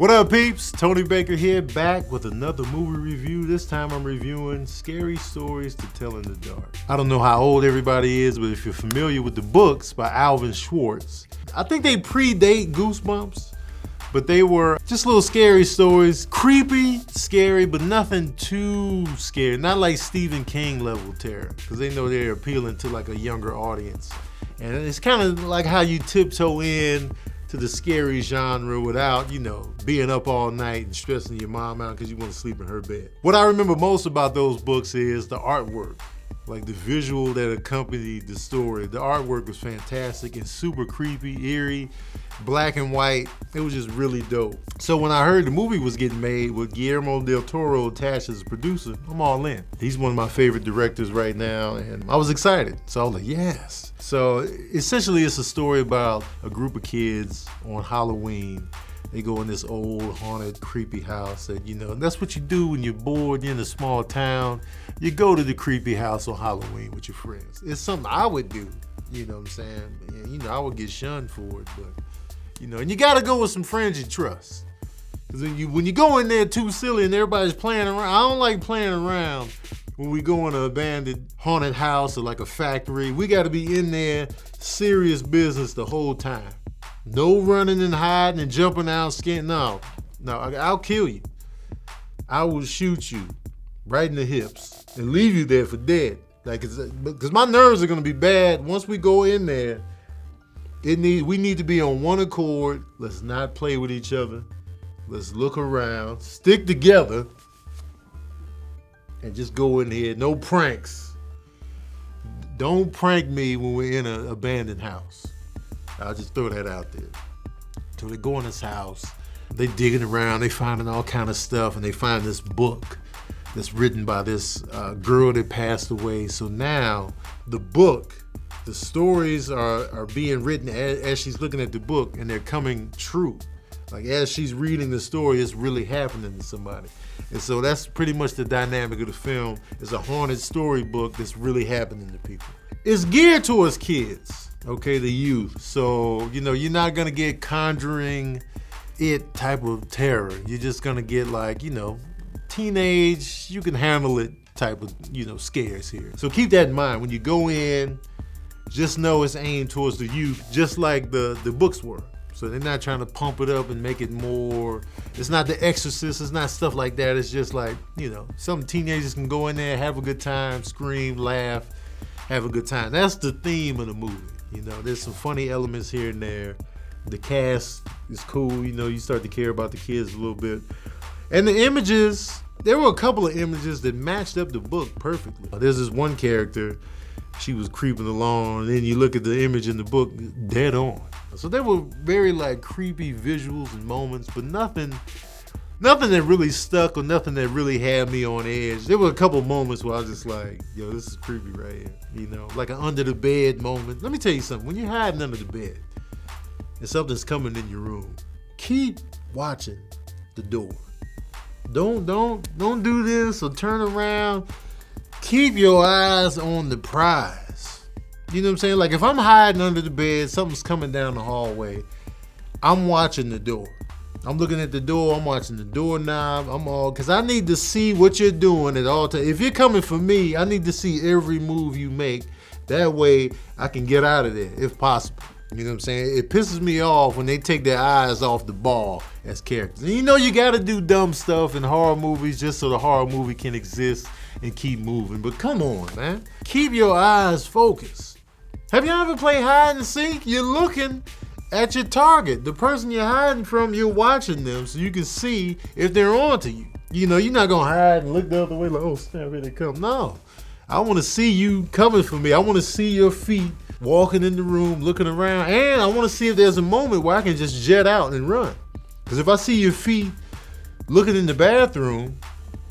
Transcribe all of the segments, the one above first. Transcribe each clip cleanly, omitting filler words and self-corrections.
What up, peeps? Tony Baker here, back with another movie review. This time I'm reviewing Scary Stories to Tell in the Dark. I don't know how old everybody is, but if you're familiar with the books by Alvin Schwartz, I think they predate Goosebumps, but they were just little scary stories. Creepy, scary, but nothing too scary. Not like Stephen King level terror, because they know they're appealing to like a younger audience. And it's kind of like how you tiptoe in to the scary genre without, being up all night and stressing your mom out because you want to sleep in her bed. What I remember most about those books is the artwork, like the visual that accompanied the story. The artwork was fantastic and super creepy, eerie, black and white. It was just really dope. So when I heard the movie was getting made with Guillermo del Toro attached as a producer, I'm all in. He's one of my favorite directors right now, and I was excited. So I was like, yes. So essentially it's a story about a group of kids on Halloween. They go in this old haunted creepy house and that's what you do when you're bored, you're in a small town. You go to the creepy house on Halloween with your friends. It's something I would do, you know what I'm saying? And, I would get shunned for it, but and you gotta go with some friends you trust. Cause when you go in there too silly and everybody's playing around, I don't like playing around when we go in an abandoned haunted house or like a factory. We gotta be in there, serious business the whole time. No running and hiding and jumping out, scaring. No, I'll kill you. I will shoot you right in the hips and leave you there for dead. Because my nerves are gonna be bad once we go in there. We need to be on one accord. Let's not play with each other. Let's look around, stick together, and just go in here. No pranks. Don't prank me when we're in an abandoned house. I'll just throw that out there. So they go in this house, they digging around, they finding all kind of stuff, and they find this book that's written by this girl that passed away. So now the book, the stories are being written as she's looking at the book, and they're coming true. Like as she's reading the story, it's really happening to somebody. And so that's pretty much the dynamic of the film. It's a haunted storybook that's really happening to people. It's geared towards kids, okay, the youth. So, you're not gonna get Conjuring It type of terror. You're just gonna get like, teenage, you can handle it type of, scares here. So keep that in mind. When you go in, just know it's aimed towards the youth, just like the books were. So they're not trying to pump it up and make it more, it's not The Exorcist, it's not stuff like that. It's just like, some teenagers can go in there, have a good time, scream, laugh, have a good time. That's the theme of the movie. There's some funny elements here and there. The cast is cool, you start to care about the kids a little bit. And the images, there were a couple of images that matched up the book perfectly. There's this one character, she was creeping along, and then you look at the image in the book, dead on. So there were very creepy visuals and moments, but nothing that really stuck or nothing that really had me on edge. There were a couple moments where I was just like, yo, this is creepy right here. Like an under the bed moment. Let me tell you something, when you're hiding under the bed and something's coming in your room, keep watching the door. Don't do this or turn around. Keep your eyes on the prize. You know what I'm saying? Like if I'm hiding under the bed, something's coming down the hallway, I'm watching the door. I'm looking at the door, I'm watching the doorknob, because I need to see what you're doing at all times. If you're coming for me, I need to see every move you make. That way I can get out of there if possible. You know what I'm saying? It pisses me off when they take their eyes off the ball as characters. And you gotta do dumb stuff in horror movies just so the horror movie can exist and keep moving. But come on, man. Keep your eyes focused. Have you ever played hide and seek? You're looking at your target. The person you're hiding from, you're watching them so you can see if they're onto you. You're not gonna hide and look the other way like, oh snap, here they come. No. I wanna see you coming for me. I wanna see your feet walking in the room, looking around, and I wanna see if there's a moment where I can just jet out and run. Because if I see your feet looking in the bathroom,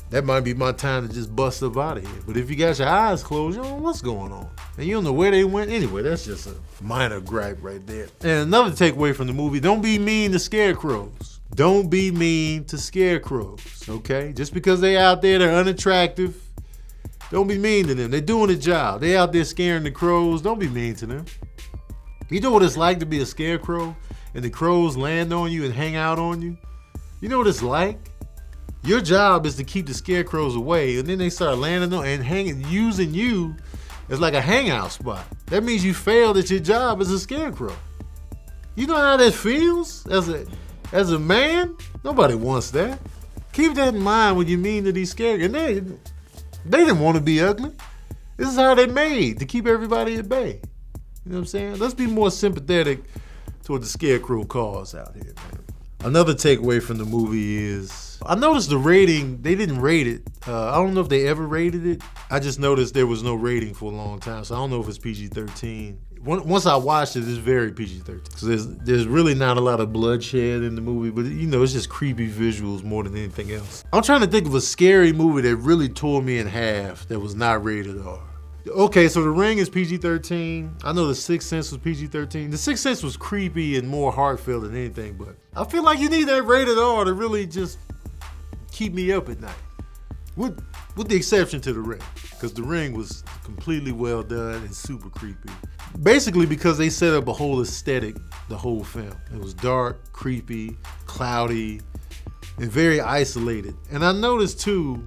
that might be my time to just bust up out of here. But if you got your eyes closed, you don't know what's going on. And you don't know where they went anyway. That's just a minor gripe right there. And another takeaway from the movie, don't be mean to Scarecrows. Don't be mean to Scarecrows, okay? Just because they out there, they're unattractive, don't be mean to them. They're doing a job. They out there scaring the crows. Don't be mean to them. You know what it's like to be a scarecrow and the crows land on you and hang out on you? You know what it's like? Your job is to keep the scarecrows away, and then they start landing on and using you as like a hangout spot. That means you failed at your job as a scarecrow. You know how that feels as a man? Nobody wants that. Keep that in mind when you mean to these scarecrows. And they didn't want to be ugly. This is how they made, to keep everybody at bay. You know what I'm saying? Let's be more sympathetic toward the scarecrow cause out here, man. Another takeaway from the movie is, I noticed the rating, they didn't rate it. I don't know if they ever rated it. I just noticed there was no rating for a long time, so I don't know if it's PG-13. Once I watched it, it's very PG-13. So there's really not a lot of bloodshed in the movie, but you know, it's just creepy visuals more than anything else. I'm trying to think of a scary movie that really tore me in half that was not rated R. Okay, so The Ring is PG-13. I know The Sixth Sense was PG-13. The Sixth Sense was creepy and more heartfelt than anything, but I feel like you need that rated R to really just keep me up at night. With the exception to The Ring, because The Ring was completely well done and super creepy. Basically because they set up a whole aesthetic, the whole film. It was dark, creepy, cloudy, and very isolated. And I noticed too,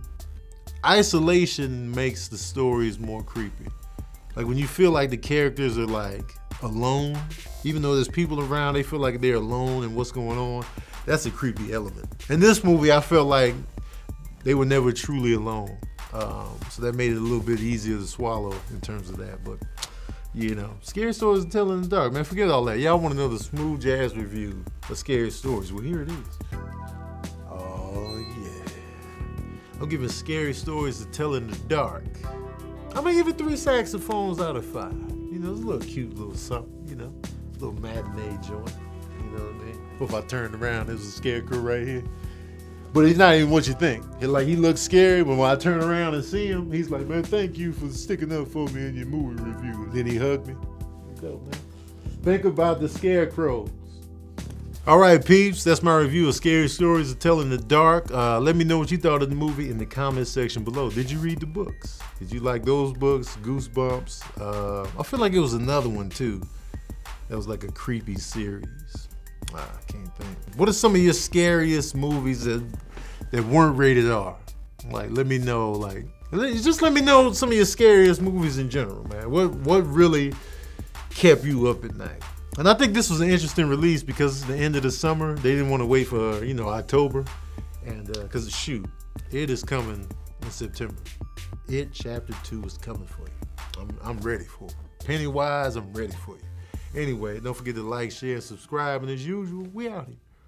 isolation makes the stories more creepy. Like when you feel like the characters are like alone, even though there's people around, they feel like they're alone and what's going on. That's a creepy element. In this movie, I felt like they were never truly alone. So that made it a little bit easier to swallow in terms of that. But you know, scary stories to tell in the dark, man. Forget all that. Y'all want to know the smooth jazz review of scary stories? Well, here it is. Oh yeah. I'm giving scary stories to tell in the dark. I'm gonna give it 3 saxophones out of 5. You know, it's a little cute little something, you know, a little matinee joint. You know what I mean? If I turned around, there's a scarecrow right here. But he's not even what you think. He looks scary, but when I turn around and see him, he's like, man, thank you for sticking up for me in your movie review. And then he hugged me. Go, man. Think about the scarecrows. All right, peeps, that's my review of Scary Stories to Tell in the Dark. Let me know what you thought of the movie in the comment section below. Did you read the books? Did you like those books? Goosebumps? I feel like it was another one too. That was like a creepy series. I can't think. What are some of your scariest movies that weren't rated R? Like, let me know. Like, just let me know some of your scariest movies in general, man. What really kept you up at night? And I think this was an interesting release because it's the end of the summer. They didn't want to wait for October, and because shoot, it is coming in September. It Chapter 2 is coming for you. I'm ready for it. Pennywise, I'm ready for you. Anyway, don't forget to like, share, subscribe, and as usual, we out here.